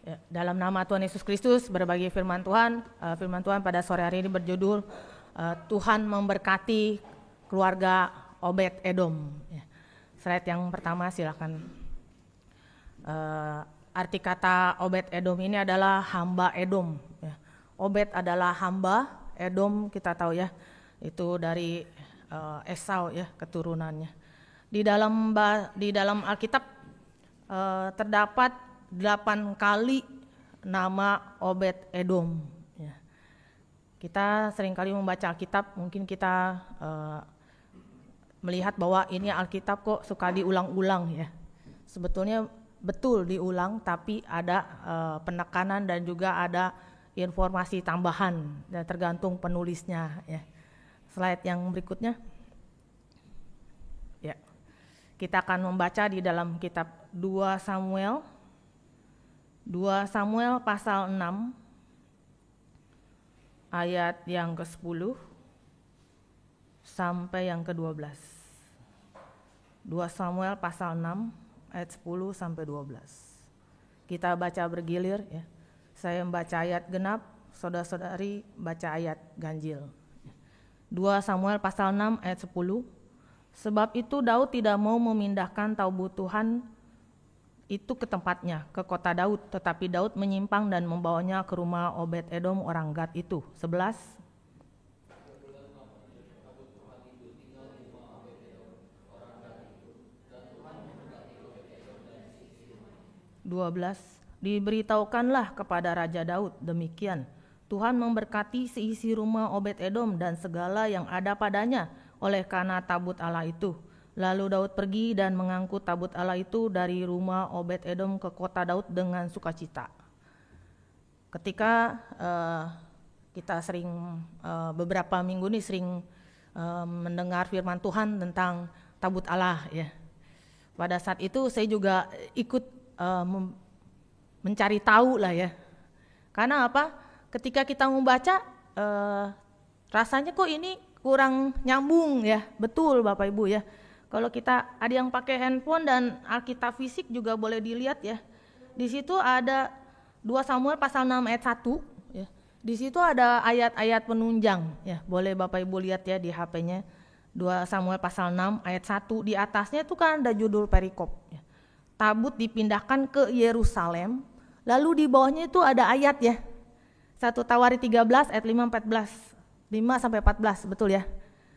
Ya, dalam nama Tuhan Yesus Kristus berbagi firman Tuhan. Firman Tuhan pada sore hari ini berjudul Tuhan memberkati keluarga Obed Edom. Ya. Slide yang pertama silakan. Arti kata Obed Edom ini adalah hamba Edom. Ya. Obed adalah hamba, Edom kita tahu ya, itu dari Esau ya keturunannya. Di dalam Alkitab terdapat 8 kali nama Obed Edom. Ya. Kita seringkali membaca Alkitab, mungkin kita melihat bahwa ini Alkitab kok suka diulang-ulang ya. Sebetulnya betul diulang, tapi ada penekanan dan juga ada informasi tambahan, dan tergantung penulisnya. Ya. Slide yang berikutnya. Ya. Kita akan membaca di dalam kitab 2 Samuel pasal 6 ayat yang ke-10 sampai yang ke-12. 2 Samuel pasal 6 ayat 10 sampai 12. Kita baca bergilir ya. Saya membaca ayat genap, saudara-saudari baca ayat ganjil. 2 Samuel pasal 6 ayat 10. Sebab itu Daud tidak mau memindahkan taubut Tuhan itu ke tempatnya, ke kota Daud, tetapi Daud menyimpang dan membawanya ke rumah Obed Edom orang Gad itu. 11. Diberitahukanlah kepada Raja Daud demikian, Tuhan memberkati seisi rumah Obed Edom dan segala yang ada padanya oleh karena tabut Allah itu. Lalu Daud pergi dan mengangkut tabut Allah itu dari rumah Obed Edom ke kota Daud dengan sukacita. Ketika kita sering beberapa minggu ini sering mendengar firman Tuhan tentang tabut Allah ya. Pada saat itu saya juga ikut mencari tahu lah ya. Karena apa? Ketika kita membaca rasanya kok ini kurang nyambung ya. Betul Bapak Ibu ya. Kalau kita ada yang pakai handphone dan Alkitab fisik juga boleh dilihat ya. Di situ ada 2 Samuel pasal 6 ayat 1 ya. Di situ ada ayat-ayat penunjang ya. Boleh Bapak Ibu lihat ya di HP-nya. 2 Samuel pasal 6 ayat 1, di atasnya itu kan ada judul perikop ya. Tabut dipindahkan ke Yerusalem, lalu di bawahnya itu ada ayat ya. 1 Tawari 13 ayat 5 sampai 14, betul ya.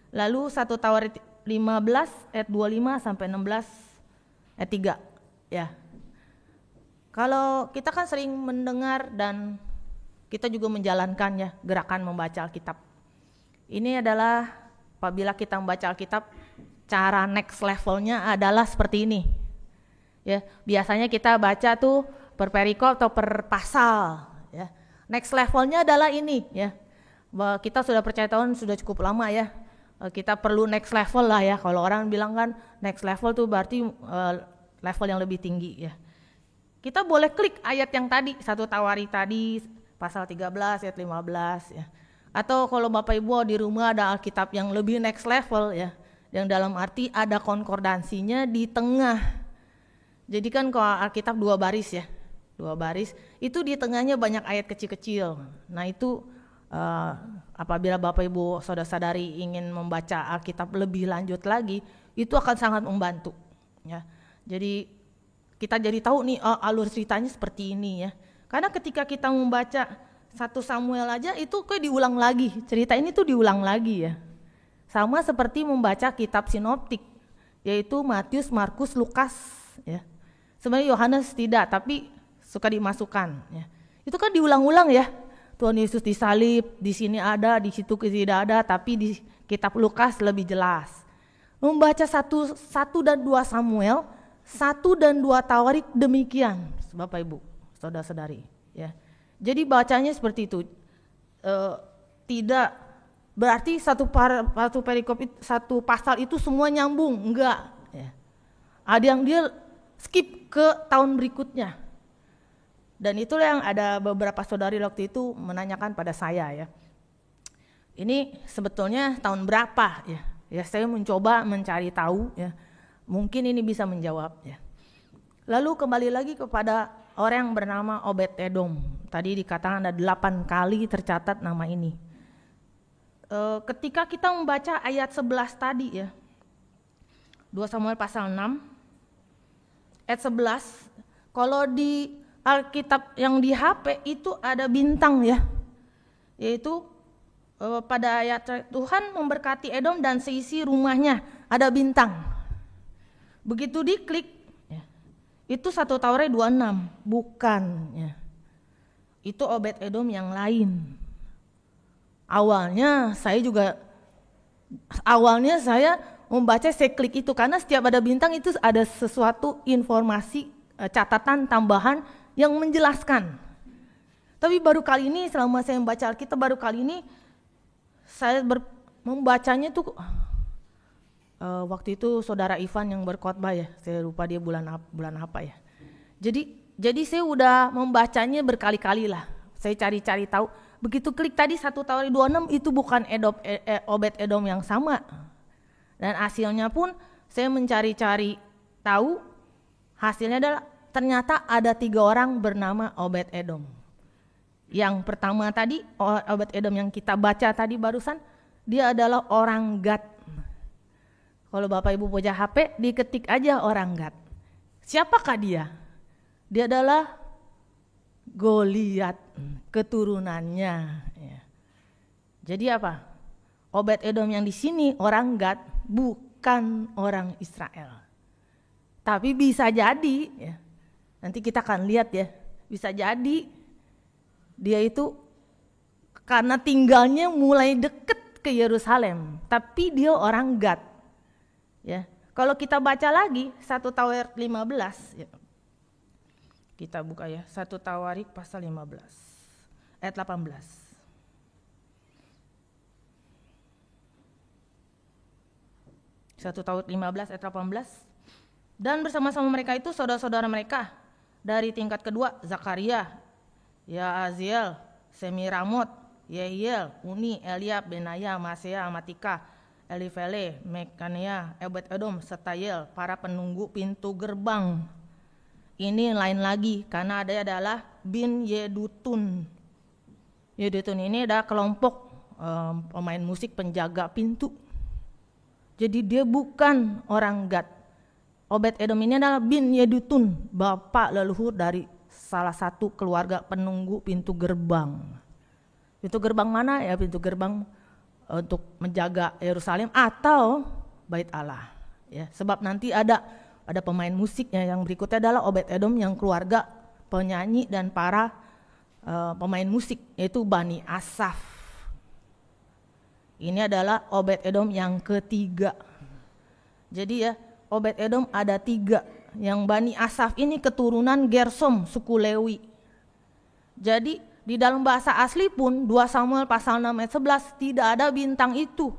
Lalu 1 Tawari 15 ayat 25 sampai 16 ayat 3 ya. Kalau kita kan sering mendengar dan kita juga menjalankan ya gerakan membaca Alkitab. Ini adalah apabila kita membaca Alkitab, cara next levelnya adalah seperti ini. Ya, biasanya kita baca tuh per perikop atau per pasal ya. Next levelnya adalah ini ya. Kita sudah percaya Tuhan sudah cukup lama ya. Kita perlu next level lah ya. Kalau orang bilang kan next level tuh berarti level yang lebih tinggi ya. Kita boleh klik ayat yang tadi, 1 Tawari tadi pasal 13 ayat 15 ya. Atau kalau Bapak Ibu di rumah ada Alkitab yang lebih next level ya. Yang dalam arti ada konkordansinya di tengah. Jadi kan kalau Alkitab 2 baris ya. 2 baris, itu di tengahnya banyak ayat kecil-kecil. Nah itu apabila Bapak Ibu saudara-saudari ingin membaca Alkitab lebih lanjut lagi, itu akan sangat membantu ya. Jadi kita jadi tahu nih alur ceritanya seperti ini ya. Karena ketika kita membaca 1 Samuel aja itu kayak diulang lagi, cerita ini tuh diulang lagi ya. Sama seperti membaca kitab sinoptik, yaitu Matius, Markus, Lukas ya. Sebenarnya Yohanes tidak, tapi suka dimasukkan ya. Itu kan diulang-ulang ya. Tuhan Yesus disalib, di sini ada, di situ tidak ada, tapi di kitab Lukas lebih jelas. Membaca 1 dan 2 Samuel, 1 dan 2 Tawari demikian, Bapak Ibu, saudara-saudari. Ya. Jadi bacanya seperti itu. Tidak berarti satu perikop, satu pasal itu semua nyambung, enggak. Ya. Ada yang dia skip ke tahun berikutnya. Dan itulah yang ada beberapa saudari waktu itu menanyakan pada saya ya. Ini sebetulnya tahun berapa ya? Ya saya mencoba mencari tahu ya. Mungkin ini bisa menjawab ya. Lalu kembali lagi kepada orang yang bernama Obed-Edom. Tadi dikatakan ada 8 kali tercatat nama ini. Ketika kita membaca ayat 11 tadi ya, 2 Samuel pasal 6 ayat 11, kalau di Alkitab yang di HP itu ada bintang ya, yaitu pada ayat Tuhan memberkati Edom dan seisi rumahnya, ada bintang. Begitu diklik ya, itu 1 Tawarik 26, bukan ya. Itu Obed-Edom yang lain. Awalnya saya membaca, saya klik itu karena setiap ada bintang itu ada sesuatu informasi, catatan tambahan yang menjelaskan. Tapi baru kali ini selama saya membaca Alkitab, baru kali ini saya membacanya tuh waktu itu saudara Ivan yang berkhotbah ya, saya lupa dia bulan apa ya. Jadi saya udah membacanya berkali-kali lah. Saya cari-cari tahu. Begitu klik tadi 1 Tawarik 26 itu bukan Obed-Edom yang sama. Dan hasilnya pun saya mencari-cari tahu, hasilnya adalah ternyata ada 3 orang bernama Obed-Edom. Yang pertama tadi Obed-Edom yang kita baca tadi barusan, dia adalah orang Gad. Kalau Bapak Ibu punya HP, diketik aja orang Gad. Siapakah dia? Dia adalah Goliat, keturunannya. Ya. Jadi apa? Obed-Edom yang di sini orang Gad, bukan orang Israel. Tapi bisa jadi, ya, nanti kita akan lihat ya, bisa jadi dia itu karena tinggalnya mulai deket ke Yerusalem, tapi dia orang Gad. Ya, kalau kita baca lagi 1 Tawarik 15, ya. Kita buka ya, 1 Tawarik pasal 15 ayat 18. 1 Tawarik 15 ayat 18. Dan bersama-sama mereka itu saudara-saudara mereka dari tingkat kedua, Zakaria, Yaaziel, Semiramot, Yehiel, Uni, Eliab, Benaya, Masea, Matika, Elifele, Mekania, Obed-Edom, Setayel, para penunggu pintu gerbang. Ini lain lagi karena ada adalah bin Yedutun. Yedutun ini ada kelompok pemain musik penjaga pintu. Jadi dia bukan orang Gad. Obed-Edom ini adalah bin Yedutun, bapak leluhur dari salah satu keluarga penunggu pintu gerbang. Pintu gerbang mana ya? Pintu gerbang untuk menjaga Yerusalem atau Bait Allah. Ya, sebab nanti ada pemain musiknya yang berikutnya adalah Obed-Edom yang keluarga penyanyi dan para pemain musik, yaitu Bani Asaf. Ini adalah Obed-Edom yang ketiga. Jadi ya, Obed-Edom ada 3. Yang Bani Asaf ini keturunan Gersom, suku Lewi. Jadi di dalam bahasa asli pun 2 Samuel pasal 6 ayat 11 tidak ada bintang itu.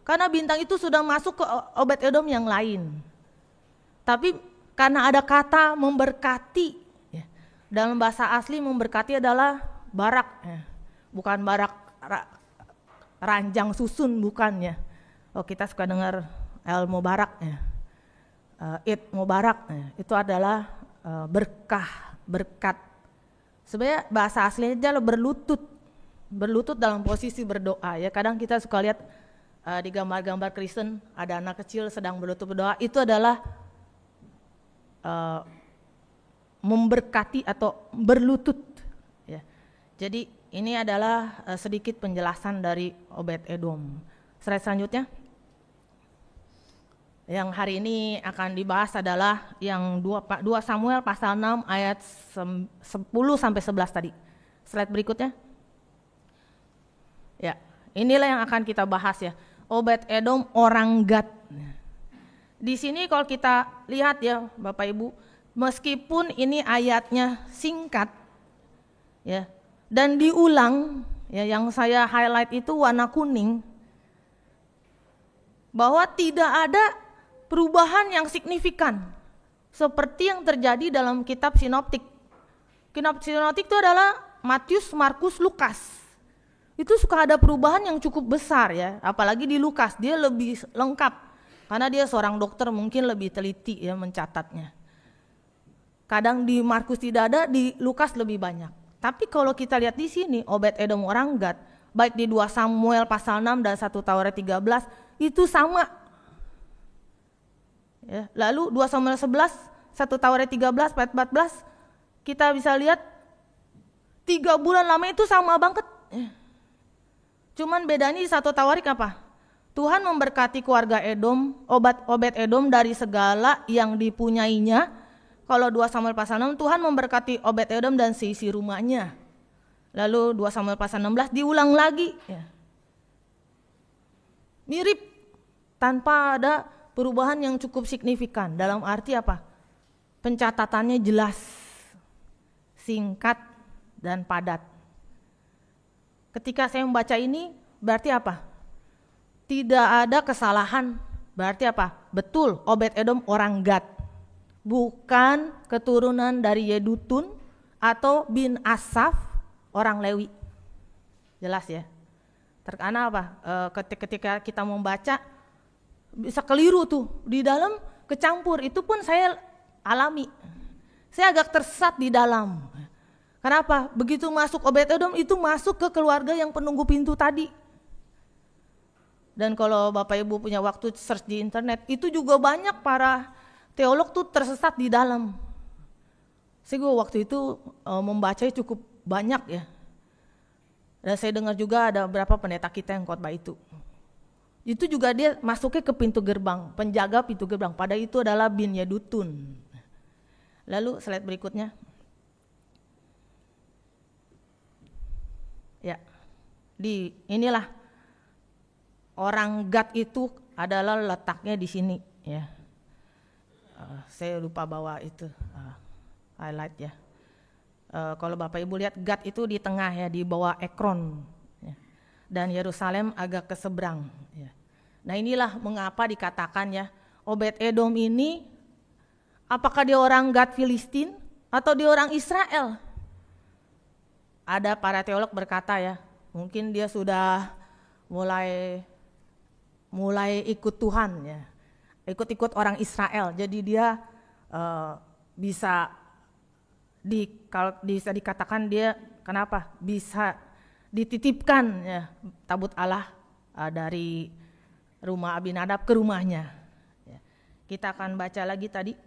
Karena bintang itu sudah masuk ke Obed-Edom yang lain. Tapi karena ada kata memberkati, ya, dalam bahasa asli memberkati adalah barak, ya, bukan barak ranjang susun, bukan ya. Oh, kita suka dengar El Mubarak, ya, Id Mubarak, ya, itu adalah berkah, berkat. Sebenarnya bahasa aslinya adalah berlutut dalam posisi berdoa. Ya, kadang kita suka lihat di gambar-gambar Kristen ada anak kecil sedang berlutut berdoa, itu adalah memberkati atau berlutut ya. Jadi ini adalah sedikit penjelasan dari Obed-Edom. Slide selanjutnya. Yang hari ini akan dibahas adalah yang 2 Samuel pasal 6 ayat 10 sampai 11 tadi. Slide berikutnya. Ya, inilah yang akan kita bahas ya. Obed-Edom orang Gad. Di sini kalau kita lihat ya Bapak Ibu, meskipun ini ayatnya singkat ya dan diulang ya, yang saya highlight itu warna kuning, bahwa tidak ada perubahan yang signifikan seperti yang terjadi dalam kitab sinoptik. Kitab sinoptik itu adalah Matius, Markus, Lukas. Itu suka ada perubahan yang cukup besar ya, apalagi di Lukas dia lebih lengkap. Karena dia seorang dokter mungkin lebih teliti ya mencatatnya. Kadang di Markus tidak ada, di Lukas lebih banyak. Tapi kalau kita lihat di sini, Obed-Edom orang Gad, baik di 2 Samuel pasal 6 dan 1 Taurat 13, itu sama. Ya, lalu 2 Samuel 11, 1 Taurat 13, 14, kita bisa lihat 3 bulan lama itu sama banget. Cuman bedanya di 1 Taurat apa? Tuhan memberkati keluarga Edom, Obed-Edom dari segala yang dipunyainya. Kalau 2 Samuel pasal 6, Tuhan memberkati Obed-Edom dan seisi rumahnya. Lalu 2 Samuel pasal 16 diulang lagi. Ya. Mirip, tanpa ada perubahan yang cukup signifikan. Dalam arti apa? Pencatatannya jelas, singkat, dan padat. Ketika saya membaca ini, berarti apa? Tidak ada kesalahan. Berarti apa? Betul, Obed-Edom orang Gad. Bukan keturunan dari Yedutun atau bin Asaf orang Lewi. Jelas ya. Karena apa? Ketika kita membaca bisa keliru tuh di dalam kecampur. Itu pun saya alami. Saya agak tersesat di dalam. Kenapa? Begitu masuk Obed-Edom itu masuk ke keluarga yang penunggu pintu tadi. Dan kalau Bapak Ibu punya waktu search di internet, itu juga banyak para teolog tuh tersesat di dalam. Saya waktu itu membaca cukup banyak ya. Dan saya dengar juga ada beberapa pendeta kita yang khotbah itu. Itu juga dia masuknya ke pintu gerbang, penjaga pintu gerbang. Pada itu adalah bin Yedutun. Lalu slide berikutnya. Ya, inilah orang Gad itu adalah letaknya di sini ya. Saya lupa bawa itu highlight ya. Kalau Bapak Ibu lihat Gad itu di tengah ya, di bawah Ekron ya. Dan Yerusalem agak ke seberang ya. Nah inilah mengapa dikatakan ya, Obed-Edom ini apakah dia orang Gad Filistin atau dia orang Israel? Ada para teolog berkata ya, mungkin dia sudah mulai ikut Tuhan ya. Ikut-ikut orang Israel, jadi dia bisa dikatakan dia kenapa bisa dititipkan ya tabut Allah dari rumah Abinadab ke rumahnya. Ya. Kita akan baca lagi tadi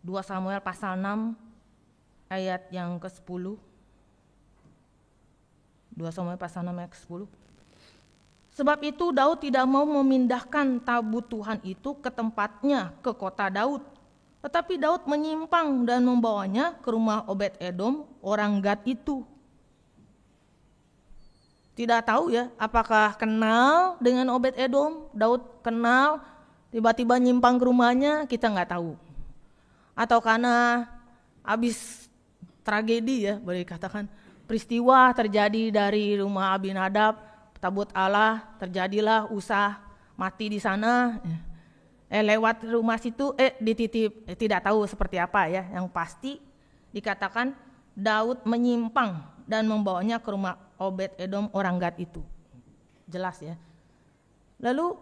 2 Samuel pasal 6 ayat yang ke-10. 2 Samuel pasal 6 ayat ke-10. Sebab itu Daud tidak mau memindahkan tabut Tuhan itu ke tempatnya, ke kota Daud. Tetapi Daud menyimpang dan membawanya ke rumah Obed-Edom, orang Gad itu. Tidak tahu ya, apakah kenal dengan Obed-Edom, Daud kenal, tiba-tiba nyimpang ke rumahnya, kita nggak tahu. Atau karena habis tragedi ya, boleh dikatakan, peristiwa terjadi dari rumah Abinadab, tabut Allah, terjadilah Usa mati di sana. Lewat rumah situ dititip, tidak tahu seperti apa ya. Yang pasti dikatakan Daud menyimpang dan membawanya ke rumah Obed-Edom orang Gad itu. Jelas ya. Lalu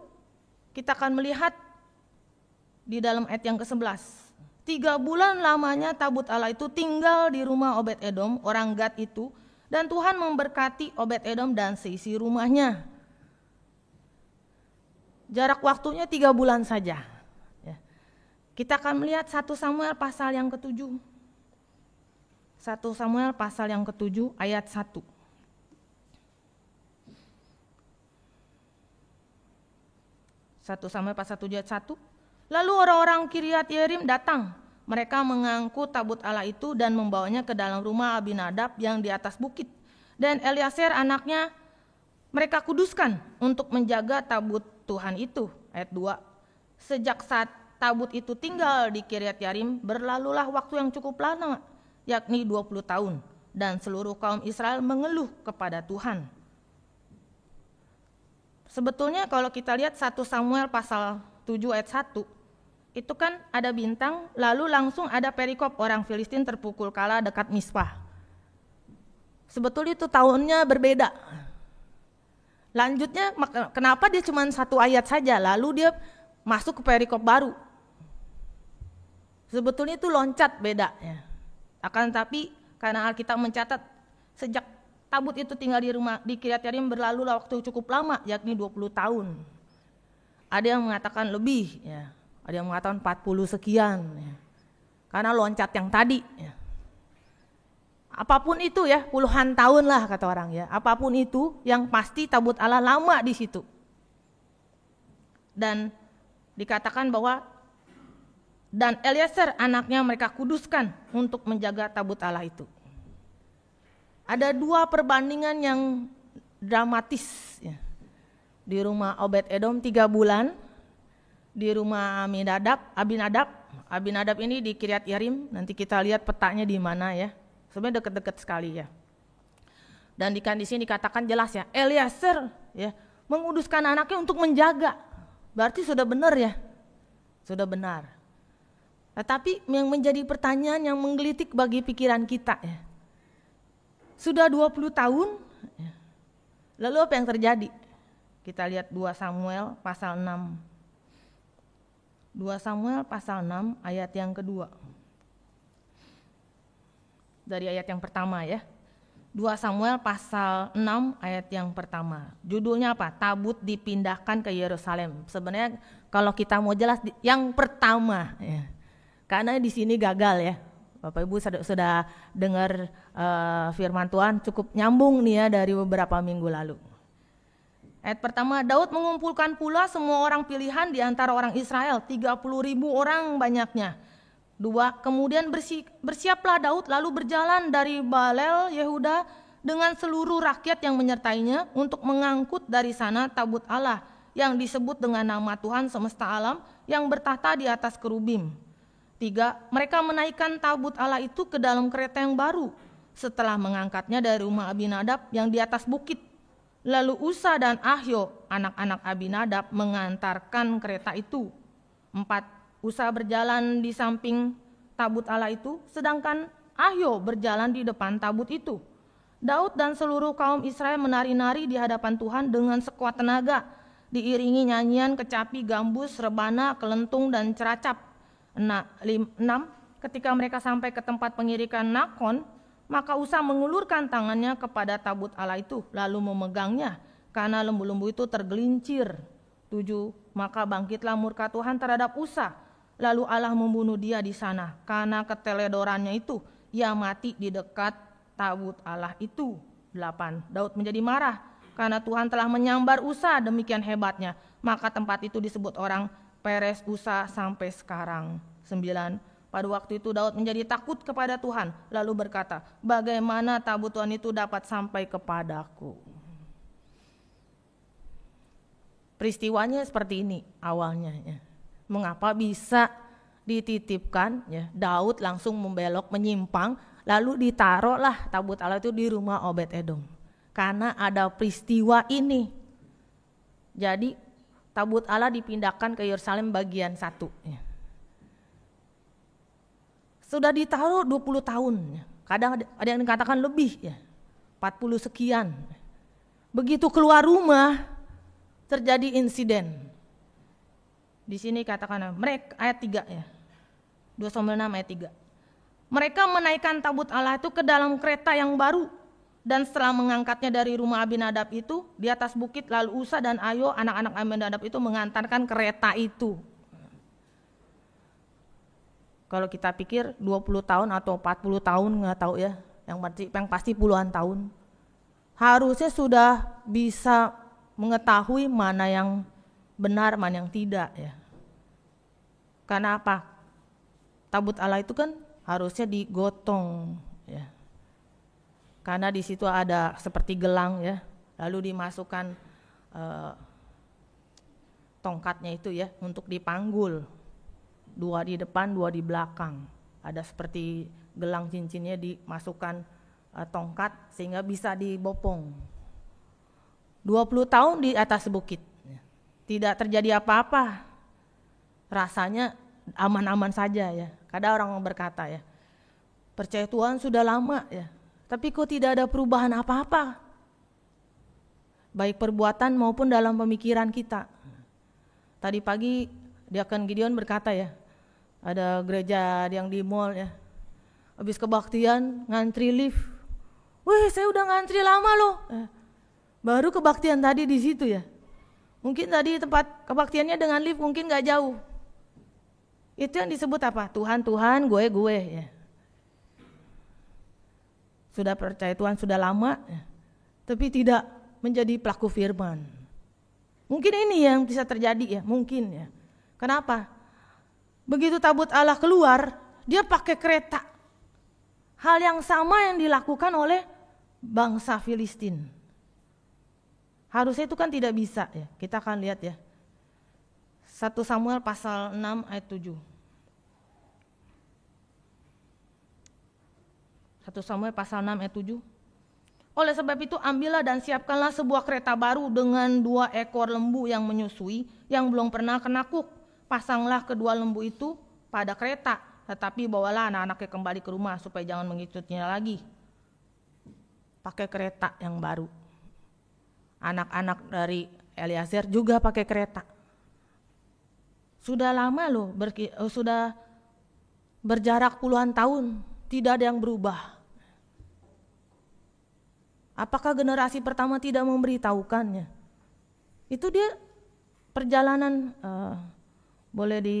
kita akan melihat di dalam ayat yang ke-11. 3 bulan lamanya tabut Allah itu tinggal di rumah Obed-Edom orang Gad itu. Dan Tuhan memberkati Obed-Edom dan seisi rumahnya. Jarak waktunya 3 bulan saja. Ya. Kita akan melihat 1 Samuel pasal yang ke-7. 1 Samuel pasal yang ke-7 ayat 1. 1 Samuel pasal 7 ayat 1. Lalu orang-orang Kiryat Yearim datang. Mereka mengangkut tabut Allah itu dan membawanya ke dalam rumah Abinadab yang di atas bukit. Dan Eliezer anaknya mereka kuduskan untuk menjaga tabut Tuhan itu. Ayat 2. Sejak saat tabut itu tinggal di Kiryat Yearim, berlalulah waktu yang cukup lama, yakni 20 tahun. Dan seluruh kaum Israel mengeluh kepada Tuhan. Sebetulnya kalau kita lihat 1 Samuel pasal 7 ayat 1, itu kan ada bintang, lalu langsung ada perikop orang Filistin terpukul kalah dekat Mispah. Sebetulnya itu tahunnya berbeda. Lanjutnya kenapa dia cuma 1 ayat saja, lalu dia masuk ke perikop baru. Sebetulnya itu loncat beda ya. Akan tapi karena Alkitab mencatat sejak tabut itu tinggal di Kiryat Yearim berlalulah waktu cukup lama, yakni 20 tahun. Ada yang mengatakan lebih ya. Ada yang mengatakan 40 sekian ya. Karena loncat yang tadi ya. Apapun itu ya, puluhan tahun lah kata orang ya. Apapun itu, yang pasti tabut Allah lama di situ. Dan dikatakan bahwa dan Eliezer anaknya mereka kuduskan untuk menjaga tabut Allah itu. Ada dua perbandingan yang dramatis ya. Di rumah Obed Edom 3 bulan, di rumah Abinadab ini di Kiryat Yearim. Nanti kita lihat petanya di mana ya. Sebenarnya dekat-dekat sekali ya. Dan di sini dikatakan jelas ya, Eliezer ya menguduskan anaknya untuk menjaga. Berarti sudah benar ya. Sudah benar. Tetapi yang menjadi pertanyaan yang menggelitik bagi pikiran kita ya. Sudah 20 tahun ya. Lalu apa yang terjadi? Kita lihat 2 Samuel pasal 6. 2 Samuel pasal 6 ayat yang kedua. Dari ayat yang pertama ya. 2 Samuel pasal 6 ayat yang pertama. Judulnya apa? Tabut dipindahkan ke Yerusalem. Sebenarnya kalau kita mau jelas yang pertama ya. Karena di sini gagal ya. Bapak Ibu sudah dengar firman Tuhan cukup nyambung nih ya dari beberapa minggu lalu. Ayat pertama, Daud mengumpulkan pula semua orang pilihan di antara orang Israel, 30.000 orang banyaknya. 2, kemudian bersiaplah Daud lalu berjalan dari Balel Yehuda dengan seluruh rakyat yang menyertainya untuk mengangkut dari sana tabut Allah yang disebut dengan nama Tuhan semesta alam yang bertahta di atas kerubim. 3, mereka menaikkan tabut Allah itu ke dalam kereta yang baru setelah mengangkatnya dari rumah Abinadab yang di atas bukit. Lalu Usa dan Ahyo anak-anak Abinadab mengantarkan kereta itu. 4, Usa berjalan di samping tabut Allah itu, sedangkan Ahyo berjalan di depan tabut itu. Daud dan seluruh kaum Israel menari-nari di hadapan Tuhan dengan sekuat tenaga, diiringi nyanyian, kecapi, gambus, rebana, kelentung, dan ceracap. 6, ketika mereka sampai ke tempat pengirikan Nakon, maka Usa mengulurkan tangannya kepada tabut Allah itu, lalu memegangnya, karena lembu-lembu itu tergelincir. 7, maka bangkitlah murka Tuhan terhadap Usa, lalu Allah membunuh dia di sana, karena keteledorannya itu, ia mati di dekat tabut Allah itu. 8, Daud menjadi marah, karena Tuhan telah menyambar Usa demikian hebatnya, maka tempat itu disebut orang Peres Usa sampai sekarang. 9, pada waktu itu Daud menjadi takut kepada Tuhan, lalu berkata, bagaimana tabut Tuhan itu dapat sampai kepadaku? Peristiwanya seperti ini awalnya ya. Mengapa bisa dititipkan ya, Daud langsung membelok menyimpang, lalu ditaruhlah tabut Allah itu di rumah Obed Edom. Karena ada peristiwa ini. Jadi tabut Allah dipindahkan ke Yerusalem bagian 1 ya. Sudah ditaruh 20 tahun ya. Kadang ada yang dikatakan lebih ya, 40 sekian. Begitu keluar rumah terjadi insiden. Di sini katakan mereka ayat 3 ya. 2 Samuel 6 ayat 3. Mereka menaikkan tabut Allah itu ke dalam kereta yang baru, dan setelah mengangkatnya dari rumah Abinadab itu di atas bukit, lalu Usa dan Ahyo anak-anak Abinadab itu mengantarkan kereta itu. Kalau kita pikir 20 tahun atau 40 tahun nggak tahu ya, yang pasti puluhan tahun. Harusnya sudah bisa mengetahui mana yang benar, mana yang tidak ya. Karena apa? Tabut Allah itu kan harusnya digotong ya. Karena di situ ada seperti gelang ya, lalu dimasukkan tongkatnya itu ya untuk dipanggul. 2 di depan, 2 di belakang. Ada seperti gelang cincinnya dimasukkan tongkat sehingga bisa dibopong. 20 tahun di atas bukit. Tidak terjadi apa-apa. Rasanya aman-aman saja ya. Kadang orang berkata ya, percaya Tuhan sudah lama ya, tapi kok tidak ada perubahan apa-apa. Baik perbuatan maupun dalam pemikiran kita. Tadi pagi Diakon Gideon berkata ya, Ada gereja yang di mall ya. Habis kebaktian ngantri lift. Wih, saya udah ngantri lama loh. Baru kebaktian tadi di situ ya. Mungkin tadi tempat kebaktiannya dengan lift mungkin gak jauh. Itu yang disebut apa? Tuhan, Tuhan, gue ya. Sudah percaya Tuhan sudah lama ya, tapi tidak menjadi pelaku firman. Mungkin ini yang bisa terjadi ya, mungkin ya. Kenapa? Begitu tabut Allah keluar, dia pakai kereta. Hal yang sama yang dilakukan oleh bangsa Filistin. Harusnya itu kan tidak bisa ya. Kita akan lihat ya. 1 Samuel pasal 6 ayat 7. 1 Samuel pasal 6 ayat 7. Oleh sebab itu ambillah dan siapkanlah sebuah kereta baru dengan 2 ekor lembu yang menyusui yang belum pernah kenakuk. Pasanglah kedua lembu itu pada kereta, tetapi bawalah anak-anaknya kembali ke rumah supaya jangan mengikutinya lagi. Pakai kereta yang baru. Anak-anak dari Eliezer juga pakai kereta. Sudah lama loh, sudah berjarak puluhan tahun, tidak ada yang berubah. Apakah generasi pertama tidak memberitahukannya? Itu dia perjalanan, boleh di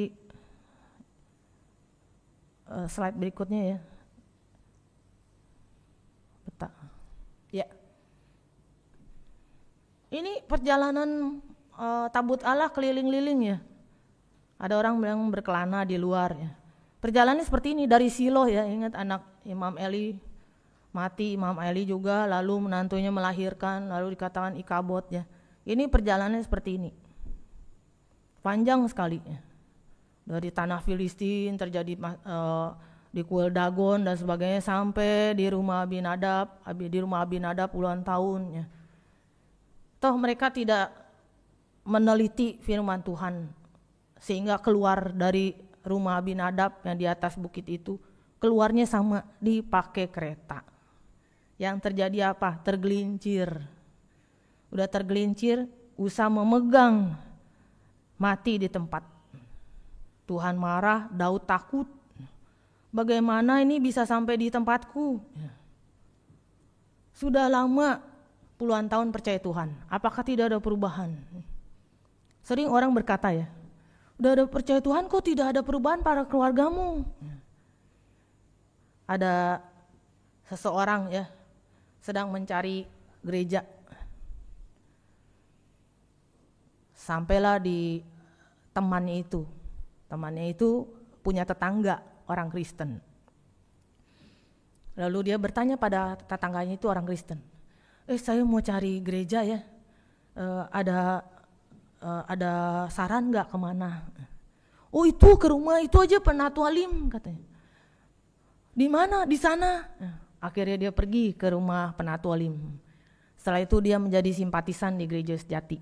slide berikutnya ya. Peta. Ya. Ini perjalanan tabut Allah keliling-liling ya. Ada orang yang berkelana di luar ya. Perjalanannya seperti ini dari Silo ya, ingat anak Imam Eli mati, Imam Eli juga, lalu menantunya melahirkan, lalu dikatakan Ikabod ya. Ini perjalanannya seperti ini. Panjang sekali ya. Dari tanah Filistin terjadi di kuil Dagon dan sebagainya sampai di rumah Abinadab puluhan tahun ya. Toh mereka tidak meneliti firman Tuhan sehingga keluar dari rumah Abinadab yang di atas bukit itu, keluarnya sama, dipakai kereta. Yang terjadi apa? Tergelincir. Udah tergelincir, Usa memegang, mati di tempat. Tuhan marah, Daud takut. Bagaimana ini bisa sampai di tempatku? Sudah lama puluhan tahun percaya Tuhan, apakah tidak ada perubahan? Sering orang berkata ya, udah ada percaya Tuhan kok tidak ada perubahan pada keluargamu? Ada seseorang ya sedang mencari gereja. Sampailah di temannya itu. Temannya itu punya tetangga orang Kristen. Lalu dia bertanya pada tetangganya itu orang Kristen. Saya mau cari gereja ya. Ada saran nggak kemana? Oh itu ke rumah itu aja Penatualim katanya. Di mana? Di sana. Akhirnya dia pergi ke rumah Penatualim. Setelah itu dia menjadi simpatisan di gereja sejati.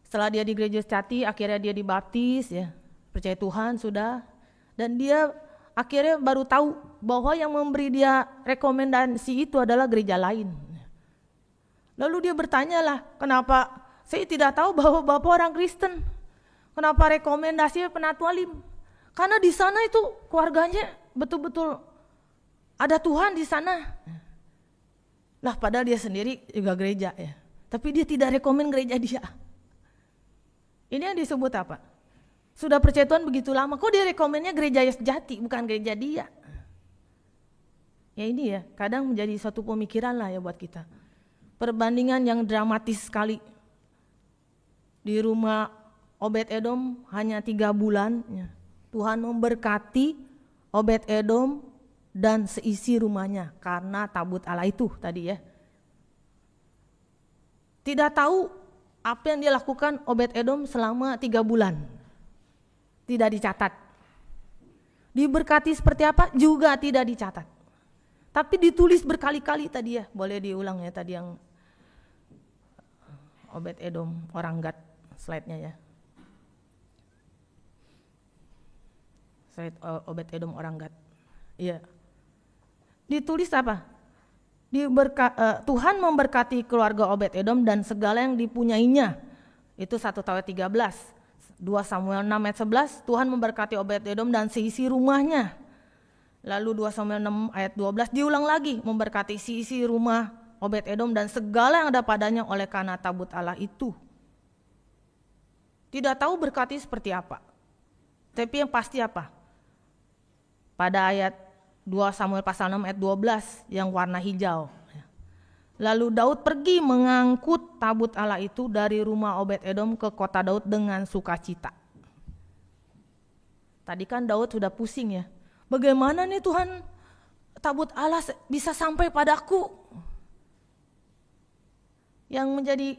Setelah dia di gereja sejati, akhirnya dia dibaptis ya, percaya Tuhan sudah, dan dia akhirnya baru tahu bahwa yang memberi dia rekomendasi itu adalah gereja lain. Lalu dia bertanyalah, kenapa saya tidak tahu bahwa Bapak orang Kristen? Kenapa rekomendasinya Penatualim? Karena di sana itu keluarganya betul-betul ada Tuhan di sana. Lah padahal dia sendiri juga gereja ya, tapi dia tidak rekomen gereja dia. Ini yang disebut apa? Sudah percaya Tuhan begitu lama, kok dia rekomennya gereja sejati bukan gereja dia? Ya ini ya, kadang menjadi suatu pemikiran lah ya buat kita. Perbandingan yang dramatis sekali. Di rumah Obed-Edom hanya 3 bulan. Ya. Tuhan memberkati Obed-Edom dan seisi rumahnya karena tabut Allah itu tadi ya. Tidak tahu apa yang dia lakukan Obed-Edom selama 3 bulan. Tidak dicatat. Diberkati seperti apa juga tidak dicatat. Tapi ditulis berkali-kali tadi ya. Boleh diulang ya tadi yang Obed-Edom orang Gad, slide-nya ya. Slide Obed-Edom orang Gad. Iya. Ditulis apa? Tuhan memberkati keluarga Obed-Edom dan segala yang dipunyainya. Itu 1 Tawet 13. 2 Samuel 6 ayat 11, Tuhan memberkati Obed-Edom dan seisi rumahnya. Lalu 2 Samuel 6 ayat 12 diulang lagi, memberkati seisi rumah Obed-Edom dan segala yang ada padanya oleh karena tabut Allah itu. Tidak tahu berkati seperti apa, tapi yang pasti apa? Pada ayat 2 Samuel pasal 6 ayat 12 yang warna hijau. Lalu Daud pergi mengangkut tabut Allah itu dari rumah Obed-Edom ke kota Daud dengan sukacita. Tadi kan Daud sudah pusing ya. Bagaimana nih Tuhan tabut Allah bisa sampai padaku? Yang menjadi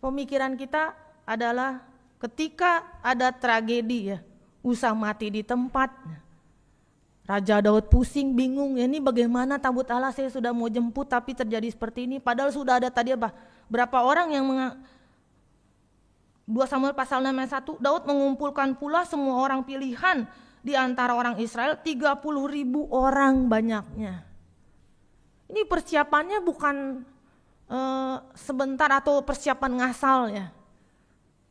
pemikiran kita adalah ketika ada tragedi ya, Usa mati di tempat. Raja Daud pusing, bingung, ya ini bagaimana tabut Allah saya sudah mau jemput tapi terjadi seperti ini. Padahal sudah ada tadi apa? Berapa orang yang 2 Samuel pasal 6 ayat 1, Daud mengumpulkan pula semua orang pilihan di antara orang Israel, 30.000 orang banyaknya. Ini persiapannya bukan sebentar atau persiapan ngasal ya.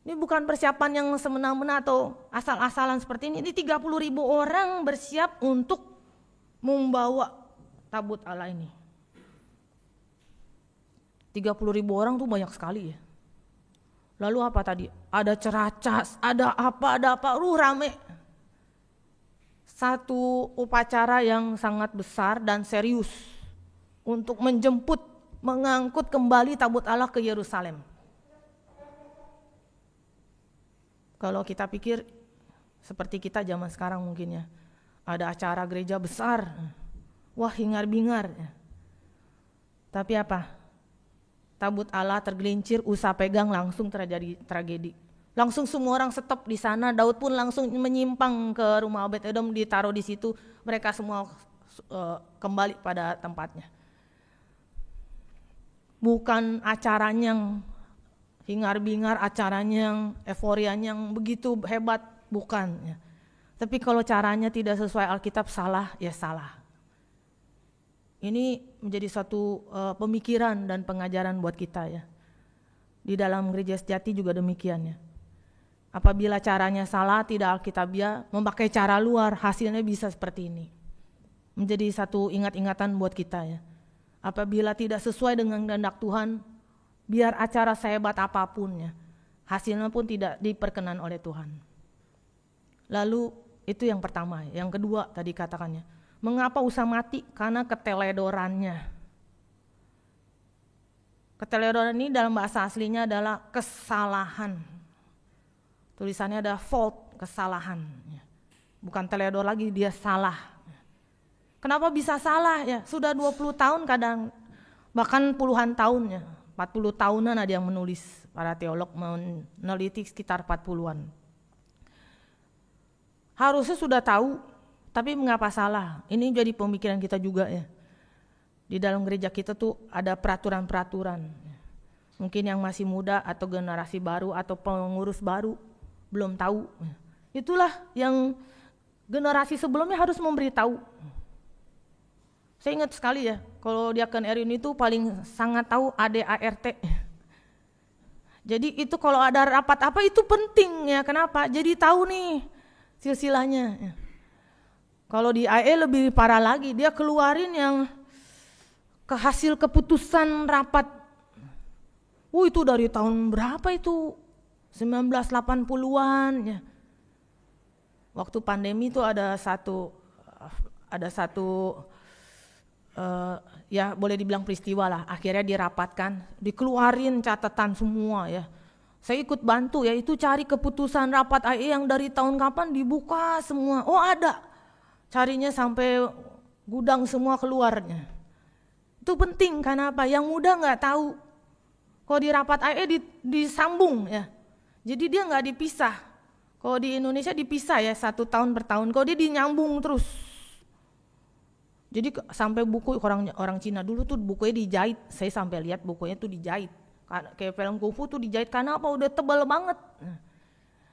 Ini bukan persiapan yang semena-mena atau asal-asalan seperti ini. Ini 30.000 orang bersiap untuk membawa tabut Allah ini. 30.000 orang tuh banyak sekali ya. Lalu apa tadi? Ada ceracas, ada apa, rame. Satu upacara yang sangat besar dan serius untuk menjemput, mengangkut kembali tabut Allah ke Yerusalem. Kalau kita pikir seperti kita zaman sekarang mungkin ya, ada acara gereja besar, wah hingar-bingar. Tapi apa? Tabut Allah tergelincir, Usa pegang, langsung terjadi tragedi. Langsung semua orang stop di sana. Daud pun langsung menyimpang ke rumah Obed-Edom, ditaruh di situ. Mereka semua kembali pada tempatnya. Bukan acaranya yang hingar-bingar, acaranya yang euforianya yang begitu hebat, bukan ya. Tapi kalau caranya tidak sesuai Alkitab, salah ya salah. Ini menjadi suatu pemikiran dan pengajaran buat kita ya. Di dalam gereja sejati juga demikian ya. Apabila caranya salah, tidak alkitabiah, memakai cara luar, hasilnya bisa seperti ini. Menjadi satu ingat-ingatan buat kita ya. Apabila tidak sesuai dengan kehendak Tuhan, biar acara sehebat apapun ya, hasilnya pun tidak diperkenan oleh Tuhan. Lalu itu yang pertama. Yang kedua tadi katakannya, mengapa Usa mati? Karena keteledorannya. Keteledoran ini dalam bahasa aslinya adalah kesalahan. Tulisannya ada fault, kesalahan. Bukan teledor lagi, dia salah. Kenapa bisa salah ya? Sudah 20 tahun kadang, bahkan puluhan tahun ya. 40 tahunan ada yang menulis, para teolog meneliti sekitar 40-an. Harusnya sudah tahu, tapi mengapa salah? Ini jadi pemikiran kita juga ya. Di dalam gereja kita tuh ada peraturan-peraturan. Mungkin yang masih muda atau generasi baru atau pengurus baru belum tahu. Itulah yang generasi sebelumnya harus memberitahu. Saya ingat sekali ya, kalau diaken Erwin itu paling sangat tahu ADART. Jadi itu kalau ada rapat apa itu penting ya, kenapa? Jadi tahu nih silsilahnya. Kalau di AE lebih parah lagi, dia keluarin yang hasil keputusan rapat. Itu dari tahun berapa itu? 1980-an ya. Waktu pandemi itu ada satu ya boleh dibilang peristiwa lah, akhirnya dirapatkan, dikeluarin catatan semua ya. Saya ikut bantu ya, itu cari keputusan rapat AE yang dari tahun kapan dibuka semua. Oh ada, carinya sampai gudang semua keluarnya. Itu penting karena apa? Yang muda nggak tahu. Kalau di rapat AE disambung ya, jadi dia nggak dipisah. Kalau di Indonesia dipisah ya 1 tahun per tahun, kalau dia dinyambung terus. Jadi sampai buku orang Cina dulu tuh bukunya dijahit, saya sampai lihat bukunya tuh dijahit. Kayak film kungfu tuh dijahit karena apa? Udah tebal banget.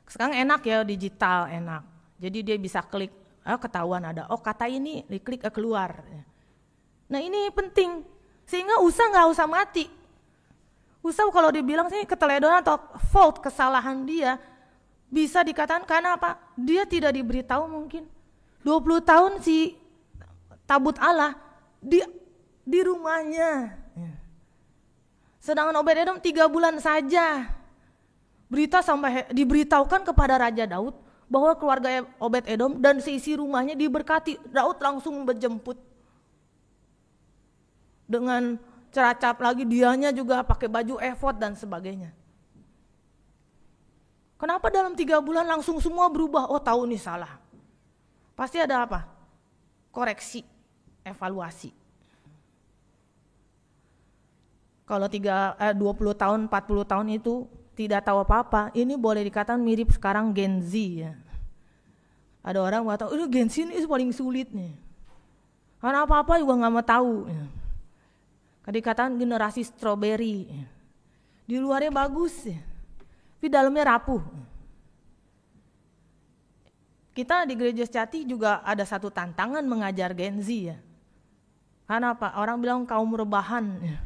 Sekarang enak ya, digital enak. Jadi dia bisa klik, ketahuan ada, kata ini diklik keluar. Nah ini penting, sehingga Usa nggak usah mati. Usa kalau dibilang sih keteledoran atau fault, kesalahan dia, Bisa dikatakan karena apa? Dia tidak diberitahu mungkin. 20 tahun si tabut Allah di rumahnya. Sedangkan Obed-Edom 3 bulan saja. Berita sampai diberitahukan kepada Raja Daud bahwa keluarga Obed-Edom dan seisi rumahnya diberkati. Daud langsung berjemput. Dengan ceracap lagi, dianya juga pakai baju efod dan sebagainya. Kenapa dalam 3 bulan langsung semua berubah? Oh, tahu nih salah. Pasti ada apa? Koreksi, evaluasi. Kalau 20 tahun, 40 tahun itu tidak tahu apa-apa, ini boleh dikatakan mirip sekarang Gen Z ya. Ada orang mengatakan, Gen Z ini paling sulit nih. Karena apa-apa juga nggak mau tahu. Ya. Dikatakan generasi strawberry. Ya. Di luarnya bagus, ya. Tapi dalamnya rapuh. Kita di Gereja Sejati juga ada satu tantangan mengajar Gen Z ya. Karena apa? Orang bilang kaum rebahan. Ya.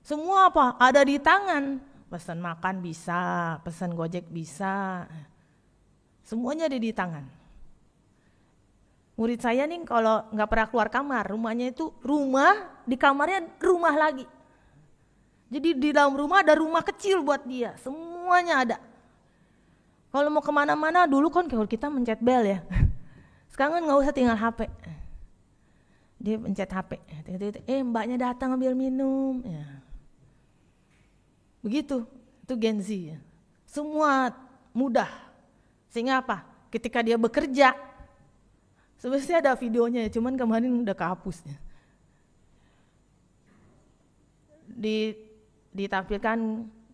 Semua apa? Ada di tangan. Pesan makan bisa, pesan Gojek bisa. Semuanya ada di tangan. Murid saya nih kalau nggak pernah keluar kamar, rumahnya itu rumah, di kamarnya rumah lagi. Jadi di dalam rumah ada rumah kecil buat dia, semuanya ada. Kalau mau kemana-mana dulu kan kalau kita mencet bel ya. Sekarang kan nggak usah tinggal HP. Dia pencet HP, mbaknya datang ambil minum. Ya. Begitu, itu Gen Z. Ya. Semua mudah. Sehingga apa? Ketika dia bekerja, sebenarnya ada videonya, cuman kemarin udah kehapusnya. Ditampilkan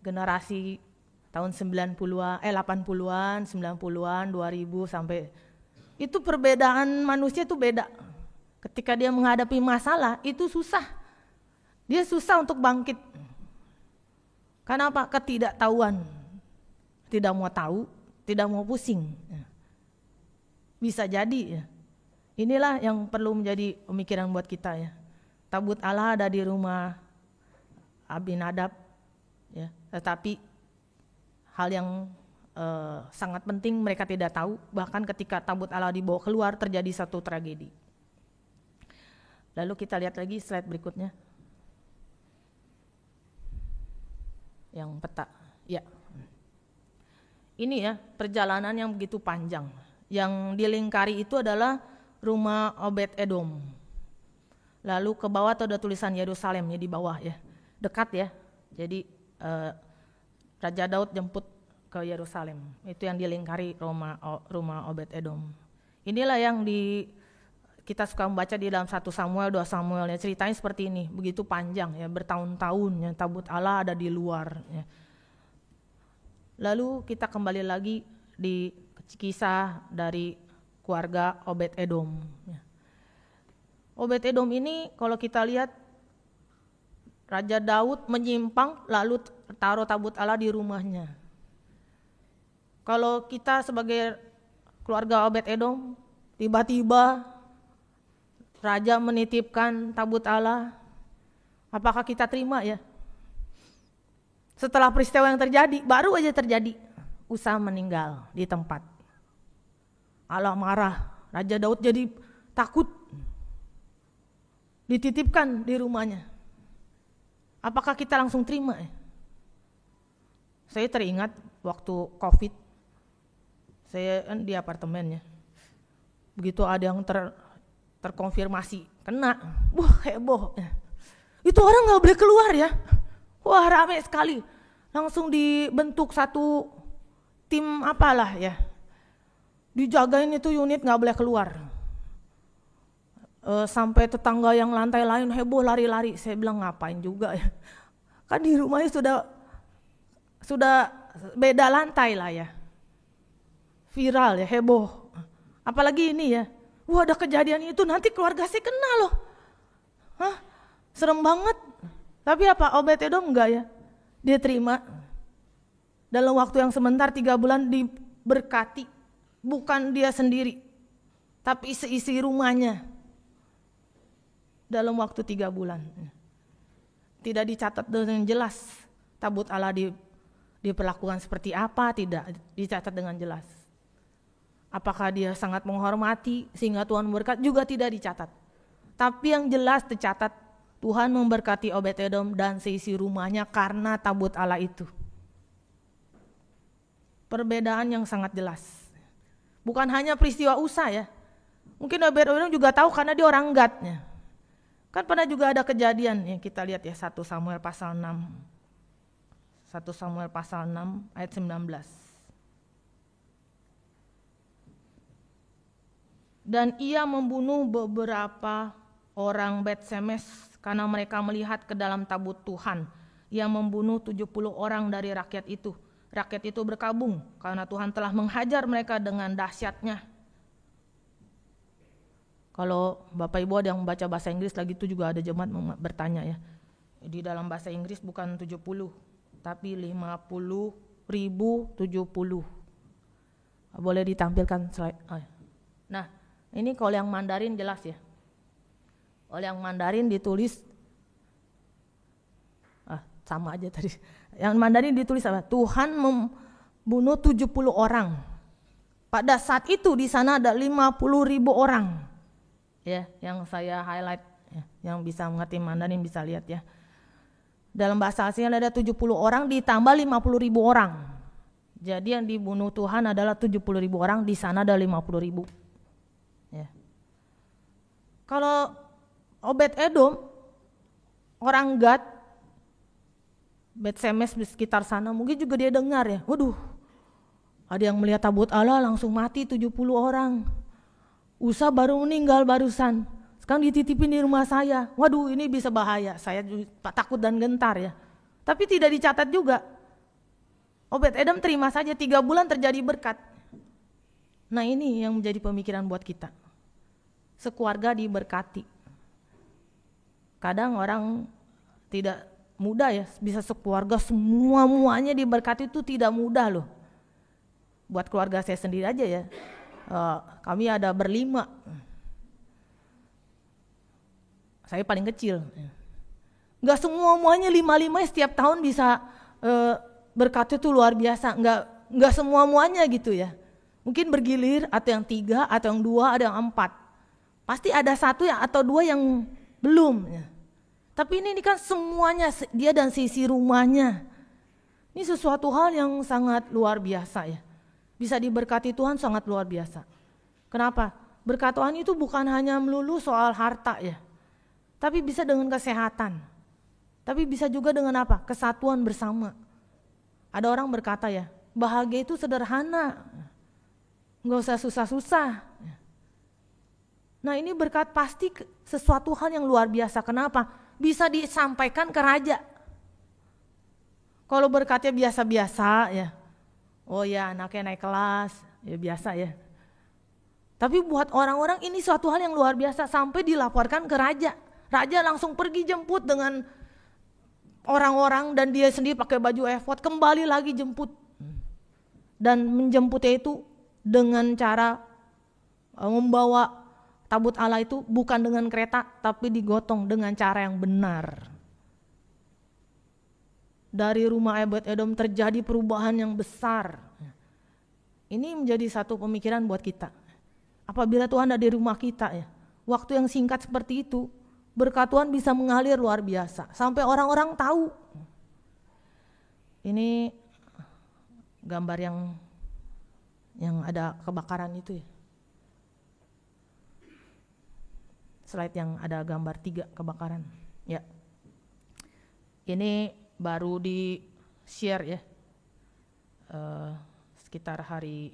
generasi tahun 80-an, 80-an, 90-an, 2000 sampai itu perbedaan manusia itu beda. Ketika dia menghadapi masalah itu susah. Dia susah untuk bangkit. Karena apa? Ketidaktahuan. Tidak mau tahu, tidak mau pusing. Bisa jadi ya. Inilah yang perlu menjadi pemikiran buat kita ya. Tabut Allah ada di rumah Abinadab ya, tetapi hal yang sangat penting mereka tidak tahu, bahkan ketika tabut Allah dibawa keluar terjadi satu tragedi. Lalu kita lihat lagi slide berikutnya. Yang peta. Ya. Ini ya, perjalanan yang begitu panjang. Yang dilingkari itu adalah rumah Obed-Edom. Lalu ke bawah ada tulisan Yerusalem ya di bawah ya. Dekat ya. Jadi Raja Daud jemput ke Yerusalem. Itu yang dilingkari rumah Obed-Edom. Inilah yang kita suka membaca di dalam 1 Samuel, 2 Samuel ya, ceritanya seperti ini, begitu panjang ya, bertahun-tahun ya, tabut Allah ada di luar ya. Lalu kita kembali lagi di kisah dari keluarga Obed-Edom ya. Obed-Edom ini kalau kita lihat Raja Daud menyimpang lalu taruh tabut Allah di rumahnya. Kalau kita sebagai keluarga Obed-Edom tiba-tiba Raja menitipkan tabut Allah, apakah kita terima ya? Setelah peristiwa yang terjadi, baru aja terjadi, Usa meninggal di tempat. Allah marah, Raja Daud jadi takut, dititipkan di rumahnya. Apakah kita langsung terima ya? Saya teringat waktu COVID, saya kan di apartemen ya, begitu ada yang terkonfirmasi kena, wah heboh. Itu orang nggak boleh keluar ya, wah ramai sekali. Langsung dibentuk satu tim apalah ya, dijagain itu unit nggak boleh keluar. Sampai tetangga yang lantai lain heboh lari-lari. Saya bilang ngapain juga ya, kan di rumahnya sudah beda lantai lah ya, viral ya, heboh. Apalagi ini ya. Wah ada kejadian itu nanti keluarga saya kena loh. Hah? Serem banget. Tapi apa Obed-Edom enggak ya? Dia terima. Dalam waktu yang sebentar 3 bulan diberkati. Bukan dia sendiri. Tapi isi rumahnya. Dalam waktu 3 bulan. Tidak dicatat dengan jelas. Tabut Allah diperlakukan seperti apa, tidak dicatat dengan jelas. Apakah dia sangat menghormati sehingga Tuhan berkat, juga tidak dicatat. Tapi yang jelas tercatat, Tuhan memberkati Obed-Edom dan seisi rumahnya karena tabut Allah itu. Perbedaan yang sangat jelas. Bukan hanya peristiwa Usa ya. Mungkin Obed-Edom juga tahu karena dia orang Gadnya. Kan pernah juga ada kejadian yang kita lihat ya, 1 Samuel pasal 6. 1 Samuel pasal 6 ayat 19. Dan ia membunuh beberapa orang Bet-Semes karena mereka melihat ke dalam tabut Tuhan. Ia membunuh 70 orang dari rakyat itu. Rakyat itu berkabung karena Tuhan telah menghajar mereka dengan dahsyatnya. Kalau Bapak Ibu ada yang membaca bahasa Inggris lagi, itu juga ada jemaat bertanya ya. Di dalam bahasa Inggris bukan 70, tapi 50.070. Boleh ditampilkan slide. Nah, ini kalau yang Mandarin jelas ya. Kalau yang Mandarin ditulis sama aja tadi. Yang Mandarin ditulis apa? Tuhan membunuh 70 orang. Pada saat itu di sana ada 50.000 orang. Ya, yang saya highlight ya, yang bisa mengerti Mandarin bisa lihat ya. Dalam bahasa aslinya ada 70 orang ditambah 50.000 orang. Jadi yang dibunuh Tuhan adalah 70.000 orang, di sana ada 50.000. Ya. Kalau Obed-Edom orang Gad, Bet-Semes di sekitar sana, mungkin juga dia dengar ya, waduh, ada yang melihat tabut Allah langsung mati 70 orang. Usa baru meninggal barusan, sekarang dititipin di rumah saya. Waduh, ini bisa bahaya, saya takut dan gentar ya. Tapi tidak dicatat juga. Obed-Edom terima saja, 3 bulan terjadi berkat. Nah ini yang menjadi pemikiran buat kita. Sekeluarga diberkati. Kadang orang tidak mudah ya, bisa sekeluarga semua-muanya diberkati, itu tidak mudah loh. Buat keluarga saya sendiri aja ya, kami ada berlima, saya paling kecil. Nggak semua-muanya 5 setiap tahun bisa berkat itu luar biasa, nggak semua-muanya gitu ya. Mungkin bergilir, atau yang 3, atau yang 2, ada yang 4. Pasti ada 1 atau 2 yang belum ya. Tapi ini kan semuanya, dia dan sisi rumahnya. Ini sesuatu hal yang sangat luar biasa ya. Bisa diberkati Tuhan sangat luar biasa. Kenapa? Berkat Tuhan itu bukan hanya melulu soal harta ya. Tapi bisa dengan kesehatan. Tapi bisa juga dengan apa? Kesatuan bersama. Ada orang berkata ya, bahagia itu sederhana. Nggak usah susah-susah. Nah ini berkat pasti sesuatu hal yang luar biasa. Kenapa? Bisa disampaikan ke raja. Kalau berkatnya biasa-biasa ya, oh ya anaknya naik kelas, ya biasa ya. Tapi buat orang-orang ini suatu hal yang luar biasa, sampai dilaporkan ke raja. Raja langsung pergi jemput dengan orang-orang, dan dia sendiri pakai baju efod, kembali lagi jemput. Dan menjemputnya itu dengan cara membawa tabut Allah itu bukan dengan kereta, tapi digotong dengan cara yang benar. Dari rumah Obed-Edom terjadi perubahan yang besar. Ini menjadi satu pemikiran buat kita. Apabila Tuhan ada di rumah kita ya, waktu yang singkat seperti itu, berkat Tuhan bisa mengalir luar biasa. Sampai orang-orang tahu. Ini gambar yang ada kebakaran itu ya. Slide yang ada gambar 3 kebakaran. Ya. Ini baru di share ya. Sekitar hari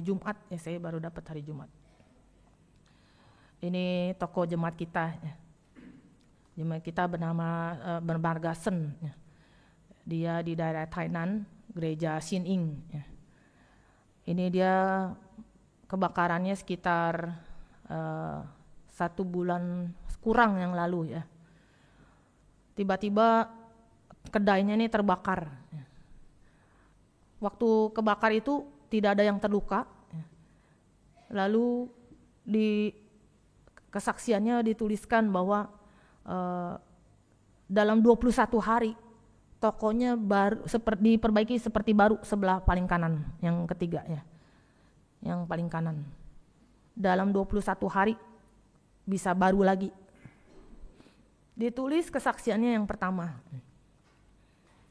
Jumat ya, saya baru dapat hari Jumat. Ini toko jemaat kita ya. Jemaat kita bernama bermarga Sen ya. Dia di daerah Tainan, gereja Sin Ing ya. Ini dia kebakarannya sekitar 1 bulan kurang yang lalu ya. Tiba-tiba kedainya ini terbakar. Waktu kebakar itu tidak ada yang terluka. Lalu di kesaksiannya dituliskan bahwa dalam 21 hari tokonya baru diperbaiki seperti baru sebelah paling kanan, yang ketiga ya. Yang paling kanan. Dalam 21 hari bisa baru lagi. Ditulis kesaksiannya yang pertama.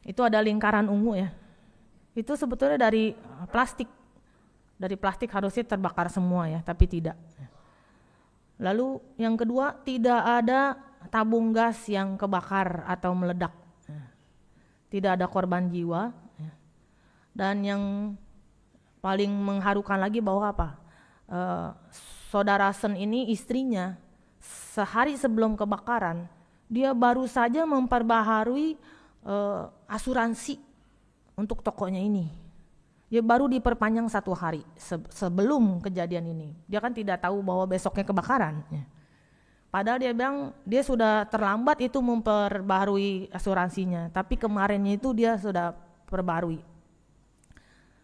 Itu ada lingkaran ungu ya. Itu sebetulnya dari plastik. Dari plastik harusnya terbakar semua ya, tapi tidak. Lalu yang kedua, tidak ada tabung gas yang kebakar atau meledak. Tidak ada korban jiwa. Dan yang paling mengharukan lagi bahwa apa? Saudara Sen ini istrinya sehari sebelum kebakaran dia baru saja memperbaharui asuransi untuk tokonya ini. Dia baru diperpanjang 1 hari sebelum kejadian ini. Dia kan tidak tahu bahwa besoknya kebakaran. Padahal dia bilang dia sudah terlambat itu memperbaharui asuransinya, tapi kemarinnya itu dia sudah perbarui.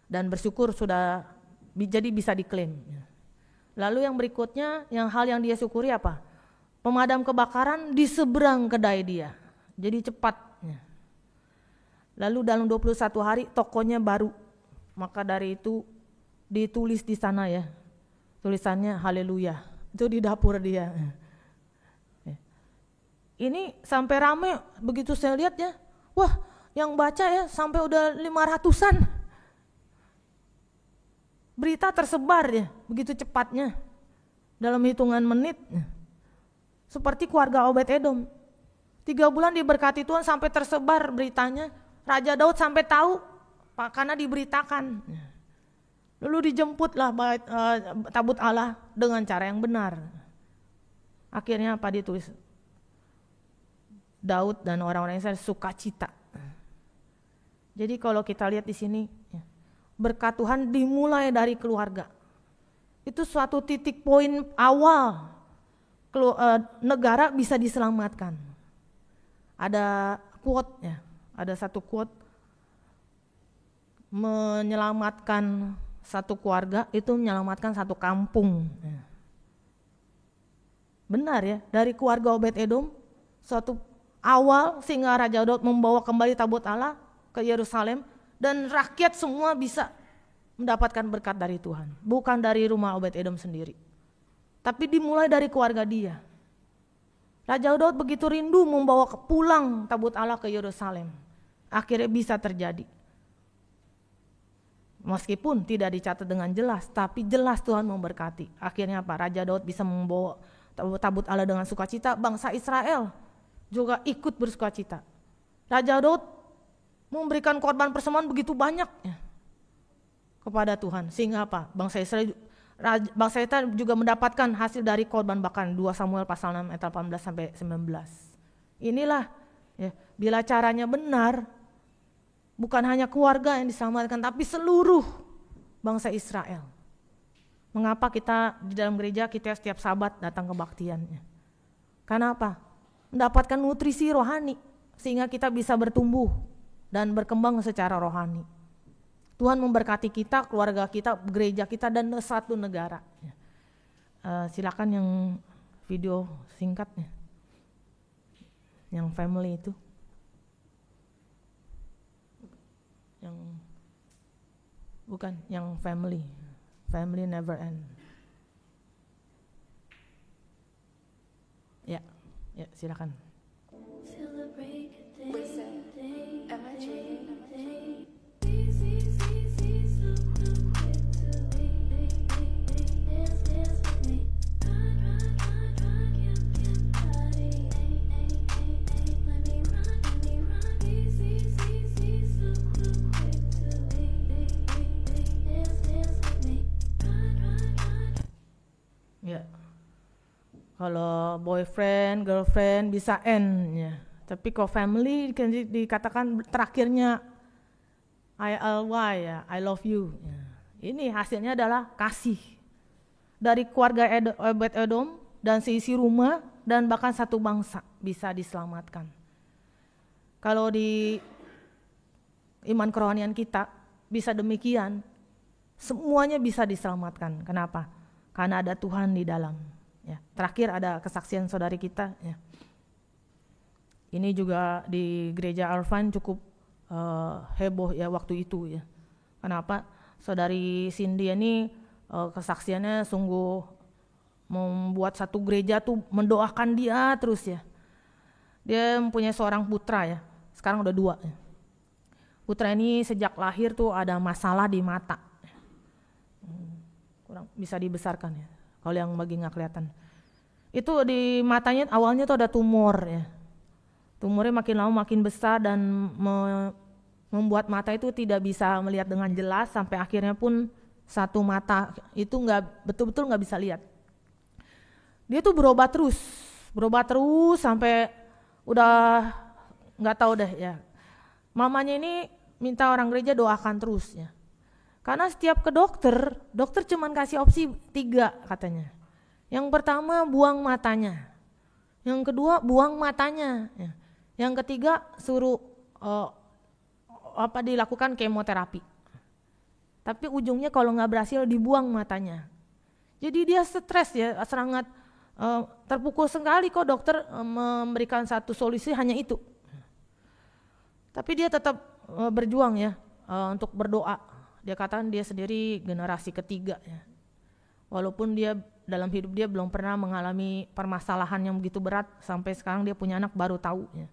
Dan bersyukur sudah jadi bisa diklaim. Lalu yang berikutnya, hal yang dia syukuri apa? Pemadam kebakaran di seberang kedai dia. Jadi cepat. Lalu dalam 21 hari tokonya baru. Maka dari itu ditulis di sana ya. Tulisannya haleluya. Itu di dapur dia. Ini sampai rame begitu saya lihat ya. Wah, yang baca ya sampai udah 500-an. Berita tersebar ya, begitu cepatnya, dalam hitungan menit. Seperti keluarga Obed-Edom. 3 bulan diberkati Tuhan sampai tersebar beritanya. Raja Daud sampai tahu, karena diberitakan. Lalu dijemputlah tabut Allah dengan cara yang benar. Akhirnya apa ditulis? Daud dan orang-orang Israel sukacita. Jadi kalau kita lihat di sini, berkat Tuhan dimulai dari keluarga. Itu suatu titik poin awal negara bisa diselamatkan. Ada quote ya, ada satu quote, menyelamatkan satu keluarga itu menyelamatkan satu kampung. Benar ya, dari keluarga Obed-Edom suatu awal sehingga Raja Daud membawa kembali tabut Allah ke Yerusalem. Dan rakyat semua bisa mendapatkan berkat dari Tuhan. Bukan dari rumah Obed-Edom sendiri. Tapi dimulai dari keluarga dia. Raja Daud begitu rindu membawa pulang tabut Allah ke Yerusalem. Akhirnya bisa terjadi. Meskipun tidak dicatat dengan jelas, tapi jelas Tuhan memberkati. Akhirnya apa? Raja Daud bisa membawa tabut Allah dengan sukacita. Bangsa Israel juga ikut bersukacita. Raja Daud memberikan korban persembahan begitu banyak kepada Tuhan, sehingga apa? Bangsa Israel juga mendapatkan hasil dari korban bakaran. 2 Samuel pasal 6 ayat 18 sampai 19. Inilah ya, bila caranya benar, bukan hanya keluarga yang diselamatkan, tapi seluruh bangsa Israel. Mengapa kita di dalam gereja kita setiap Sabat datang ke kebaktiannya? Karena apa? Mendapatkan nutrisi rohani sehingga kita bisa bertumbuh dan berkembang secara rohani. Tuhan memberkati kita, keluarga kita, gereja kita, dan satu negara. Silakan yang video singkatnya, yang family itu, yang bukan, yang family never end. Ya, silakan. Am I dreaming? Ya, kalau boyfriend, girlfriend bisa end ya. Tapi kalau family dikatakan terakhirnya ILY ya, I love you. Ya. Ini hasilnya adalah kasih dari keluarga Obed-Edom dan seisi rumah dan bahkan satu bangsa bisa diselamatkan. Kalau di iman kerohanian kita bisa demikian, semuanya bisa diselamatkan. Kenapa? Karena ada Tuhan di dalam. Ya. Terakhir ada kesaksian saudari kita. Ya. Ini juga di gereja Alvan cukup heboh ya waktu itu ya. Kenapa? Saudari Cindy ini kesaksiannya sungguh membuat satu gereja tuh mendoakan dia terus ya. Dia mempunyai seorang putra ya, sekarang udah 2 ya. Putra ini sejak lahir tuh ada masalah di mata, kurang bisa dibesarkan ya, kalau yang bagi nggak kelihatan. Itu di matanya awalnya tuh ada tumor ya. Tumornya makin lama makin besar dan membuat mata itu tidak bisa melihat dengan jelas, sampai akhirnya pun satu mata itu betul-betul nggak bisa lihat. Dia tuh berobat terus sampai udah nggak tahu deh ya. Mamanya ini minta orang gereja doakan terus ya. Karena setiap ke dokter cuman kasih opsi 3 katanya. Yang pertama buang matanya, yang kedua buang matanya, ya. Yang ketiga suruh dilakukan kemoterapi. Tapi ujungnya kalau nggak berhasil dibuang matanya. Jadi dia stres ya, sangat terpukul sekali kok dokter memberikan satu solusi hanya itu. Tapi dia tetap berjuang ya untuk berdoa. Dia katakan dia sendiri generasi ketiga ya. Walaupun dia dalam hidup dia belum pernah mengalami permasalahan yang begitu berat, sampai sekarang dia punya anak baru tahu ya.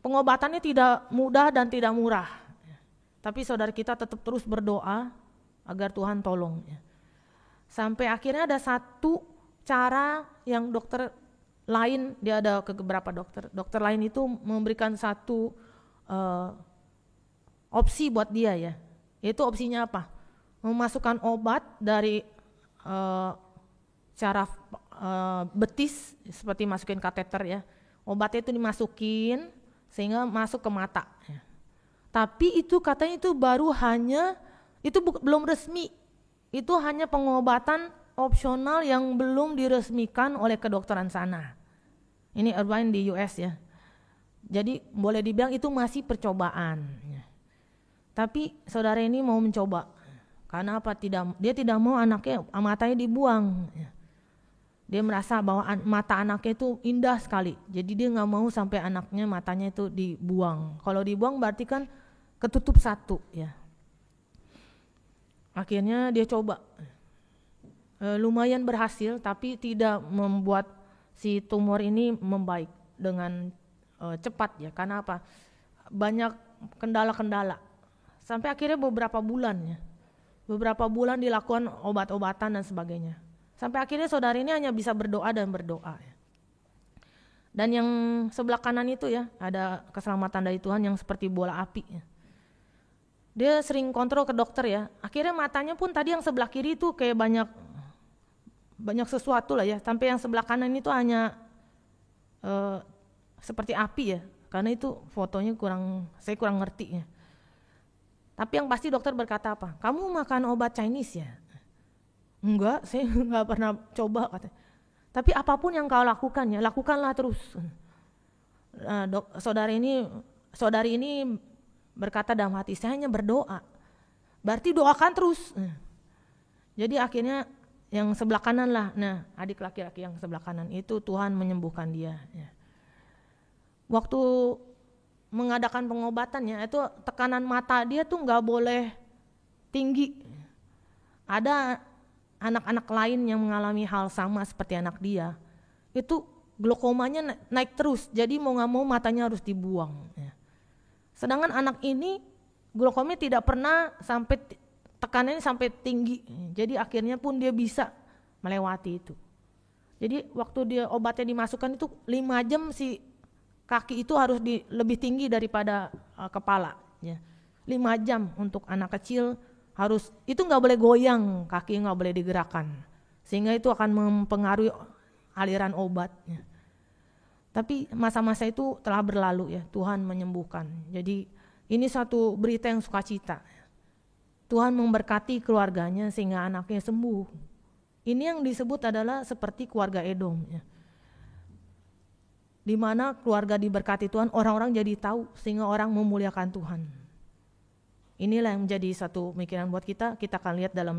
Pengobatannya tidak mudah dan tidak murah. Tapi saudara kita tetap terus berdoa agar Tuhan tolong ya. Sampai akhirnya ada satu cara yang dokter lain, dia ada ke beberapa dokter lain itu memberikan satu opsi buat dia ya. Yaitu opsinya apa? Memasukkan obat dari cara betis, seperti masukin kateter ya. Obatnya itu dimasukin sehingga masuk ke mata ya. Tapi itu katanya itu baru hanya, itu belum resmi. Itu hanya pengobatan opsional yang belum diresmikan oleh kedokteran sana. Ini Irvine di US ya. Jadi boleh dibilang itu masih percobaan ya. Tapi saudara ini mau mencoba. Karena apa? Dia tidak mau matanya dibuang ya. Dia merasa bahwa mata anaknya itu indah sekali. Jadi dia nggak mau sampai anaknya matanya itu dibuang. Kalau dibuang berarti kan ketutup satu ya. Akhirnya dia coba. Lumayan berhasil, tapi tidak membuat si tumor ini membaik dengan cepat ya. Karena apa? Banyak kendala-kendala. Sampai akhirnya beberapa bulan dilakukan obat-obatan dan sebagainya. Sampai akhirnya saudara ini hanya bisa berdoa dan berdoa ya. Dan yang sebelah kanan itu ya, ada keselamatan dari Tuhan yang seperti bola api ya. Dia sering kontrol ke dokter ya. Akhirnya matanya pun tadi yang sebelah kiri itu kayak banyak sesuatu lah ya. Sampai yang sebelah kanan itu hanya seperti api ya. Karena itu fotonya saya kurang ngerti ya. Tapi yang pasti dokter berkata apa? Kamu makan obat Chinese ya? Enggak, saya enggak pernah coba katanya. Tapi apapun yang kau lakukan ya, lakukanlah terus. Saudari ini berkata dalam hati, saya hanya berdoa. Berarti doakan terus. Jadi akhirnya yang sebelah kanan lah, adik laki-laki yang sebelah kanan itu Tuhan menyembuhkan dia. Ya. Waktu mengadakan pengobatannya itu tekanan mata dia tuh nggak boleh tinggi. Ada anak-anak lain yang mengalami hal sama seperti anak dia, itu glaukomanya naik terus, jadi mau nggak mau matanya harus dibuang. Ya. Sedangkan anak ini glaukomnya tidak pernah sampai tekanannya sampai tinggi, jadi akhirnya pun dia bisa melewati itu. Jadi waktu dia obatnya dimasukkan itu 5 jam si kaki itu harus lebih tinggi daripada kepala. Ya. 5 jam untuk anak kecil. Itu nggak boleh goyang, kaki nggak boleh digerakkan, sehingga itu akan mempengaruhi aliran obatnya. Tapi masa-masa itu telah berlalu ya, Tuhan menyembuhkan. Jadi ini satu berita yang sukacita. Tuhan memberkati keluarganya sehingga anaknya sembuh. Ini yang disebut adalah seperti keluarga Edom ya. Di mana keluarga diberkati Tuhan, orang-orang jadi tahu sehingga orang memuliakan Tuhan. Inilah yang menjadi satu pemikiran buat kita. Kita akan lihat dalam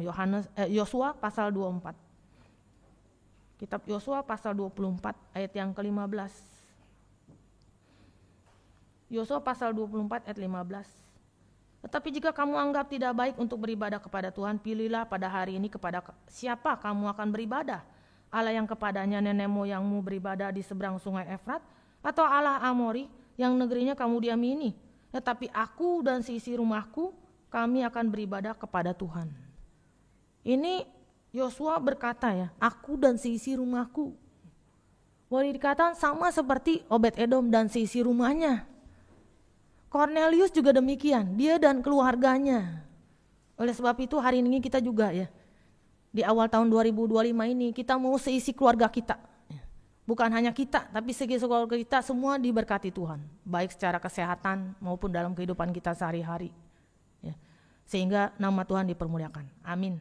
Yosua pasal 24. Kitab Yosua pasal 24 ayat yang ke-15. Yosua pasal 24 ayat 15. Tetapi jika kamu anggap tidak baik untuk beribadah kepada Tuhan, pilihlah pada hari ini kepada siapa kamu akan beribadah. Allah yang kepadanya nenek moyangmu beribadah di seberang sungai Efrat, atau Allah Amori yang negerinya kamu diami ini. Tetapi aku dan seisi rumahku, kami akan beribadah kepada Tuhan. Ini Yosua berkata ya, aku dan seisi rumahku. Boleh dikatakan sama seperti Obed-Edom dan seisi rumahnya. Cornelius juga demikian, dia dan keluarganya. Oleh sebab itu hari ini kita juga ya, di awal tahun 2025 ini kita mau seisi keluarga kita. Bukan hanya kita, tapi seisi keluarga kita semua diberkati Tuhan. Baik secara kesehatan maupun dalam kehidupan kita sehari-hari. Ya. Sehingga nama Tuhan dipermuliakan. Amin.